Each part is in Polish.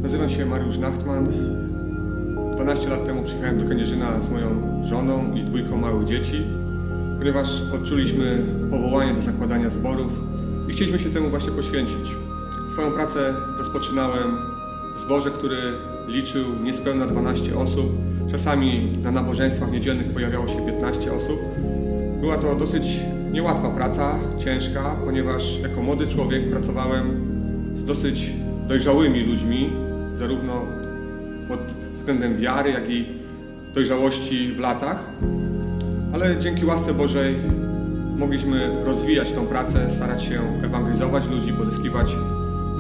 Nazywam się Mariusz Nachtman. 12 lat temu przyjechałem do Kędzierzyna z moją żoną i 2 małych dzieci, ponieważ odczuliśmy powołanie do zakładania zborów i chcieliśmy się temu właśnie poświęcić. Swoją pracę rozpoczynałem w zborze, który liczył niespełna 12 osób. Czasami na nabożeństwach niedzielnych pojawiało się 15 osób. Była to dosyć niełatwa praca, ciężka, ponieważ jako młody człowiek pracowałem z dosyć dojrzałymi ludźmi, zarówno pod względem wiary, jak i dojrzałości w latach. Ale dzięki łasce Bożej mogliśmy rozwijać tą pracę, starać się ewangelizować ludzi, pozyskiwać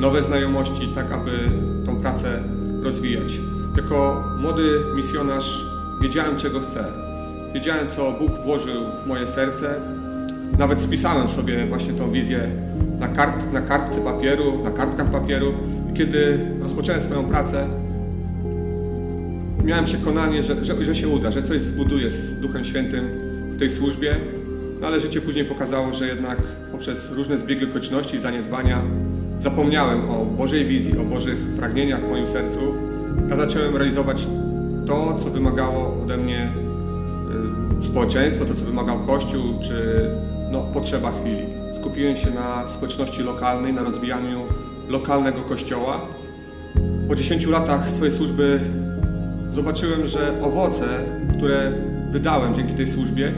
nowe znajomości, tak aby tą pracę rozwijać. Jako młody misjonarz wiedziałem, czego chcę. Wiedziałem, co Bóg włożył w moje serce. Nawet spisałem sobie właśnie tą wizję na kartce papieru, na kartkach papieru. I kiedy rozpocząłem swoją pracę, miałem przekonanie, że się uda, że coś zbuduję z Duchem Świętym w tej służbie. No ale życie później pokazało, że jednak poprzez różne zbiegi okoliczności i zaniedbania zapomniałem o Bożej wizji, o Bożych pragnieniach w moim sercu, a zacząłem realizować to, co wymagało ode mnie społeczeństwo, to, co wymagał Kościół, czy potrzeba chwili. Skupiłem się na społeczności lokalnej, na rozwijaniu lokalnego kościoła. Po 10 latach swojej służby zobaczyłem, że owoce, które wydałem dzięki tej służbie,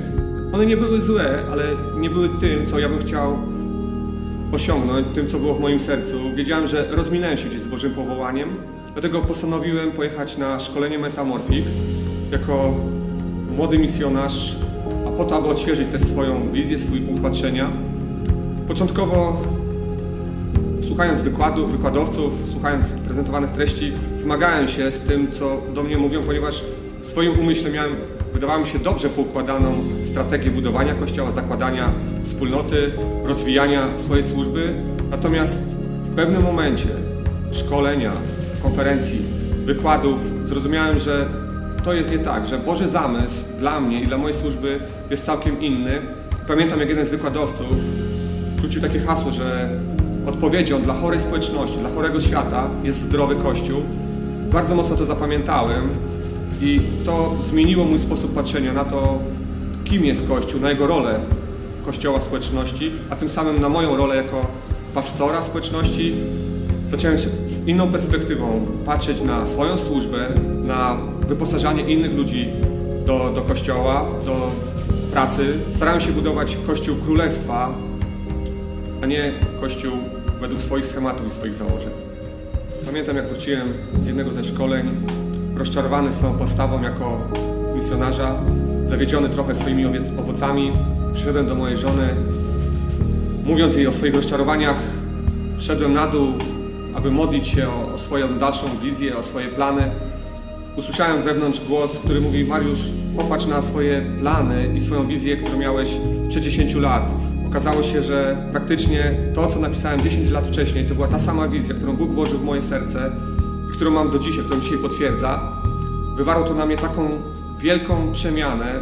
one nie były złe, ale nie były tym, co ja bym chciał osiągnąć, tym, co było w moim sercu. Wiedziałem, że rozminąłem się gdzieś z Bożym powołaniem, dlatego postanowiłem pojechać na szkolenie Metamorfik jako młody misjonarz, a po to, aby odświeżyć też swoją wizję, swój punkt patrzenia. Początkowo, słuchając wykładowców, słuchając prezentowanych treści, zmagałem się z tym, co do mnie mówią, ponieważ w swoim umyśle miałem, wydawało mi się, dobrze poukładaną strategię budowania Kościoła, zakładania wspólnoty, rozwijania swojej służby. Natomiast w pewnym momencie szkolenia, konferencji, wykładów zrozumiałem, że to jest nie tak, że Boży zamysł dla mnie i dla mojej służby jest całkiem inny. Pamiętam, jak jeden z wykładowców rzucił takie hasło, że odpowiedzią dla chorej społeczności, dla chorego świata jest zdrowy Kościół. Bardzo mocno to zapamiętałem i to zmieniło mój sposób patrzenia na to, kim jest Kościół, na jego rolę Kościoła w społeczności, a tym samym na moją rolę jako pastora społeczności. Zacząłem z inną perspektywą patrzeć na swoją służbę, na wyposażanie innych ludzi do Kościoła, do pracy. Starałem się budować Kościół Królestwa, a nie Kościół według swoich schematów i swoich założeń. Pamiętam, jak wróciłem z jednego ze szkoleń, rozczarowany swoją postawą jako misjonarza, zawiedziony trochę swoimi owocami, przyszedłem do mojej żony, mówiąc jej o swoich rozczarowaniach, szedłem na dół, aby modlić się o swoją dalszą wizję, o swoje plany. Usłyszałem wewnątrz głos, który mówi: Mariusz, popatrz na swoje plany i swoją wizję, którą miałeś sprzed 10 lat. Okazało się, że praktycznie to, co napisałem 10 lat wcześniej, to była ta sama wizja, którą Bóg włożył w moje serce i którą mam do dzisiaj, którą dzisiaj potwierdza. Wywarło to na mnie taką wielką przemianę,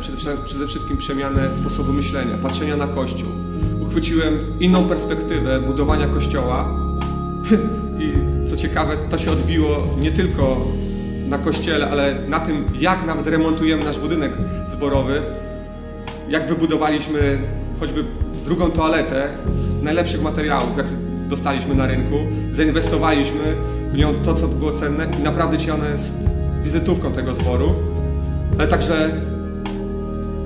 przede wszystkim przemianę sposobu myślenia, patrzenia na Kościół. Uchwyciłem inną perspektywę budowania Kościoła i co ciekawe, to się odbiło nie tylko na Kościele, ale na tym, jak nawet remontujemy nasz budynek zborowy, jak wybudowaliśmy choćby drugą toaletę z najlepszych materiałów, jak dostaliśmy na rynku, zainwestowaliśmy w nią to, co było cenne i naprawdę dzisiaj ona jest wizytówką tego zboru, ale także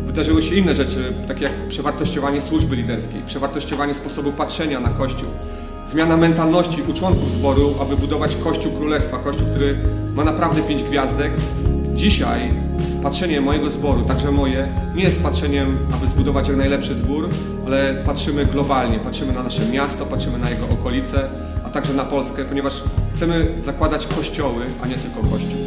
wydarzyły się inne rzeczy, takie jak przewartościowanie służby liderskiej, przewartościowanie sposobu patrzenia na Kościół, zmiana mentalności u członków zboru, aby budować Kościół Królestwa, Kościół, który ma naprawdę 5 gwiazdek. Dzisiaj patrzenie mojego zboru, także moje, nie jest patrzeniem, aby zbudować jak najlepszy zbór, ale patrzymy globalnie, patrzymy na nasze miasto, patrzymy na jego okolice, a także na Polskę, ponieważ chcemy zakładać kościoły, a nie tylko Kościół.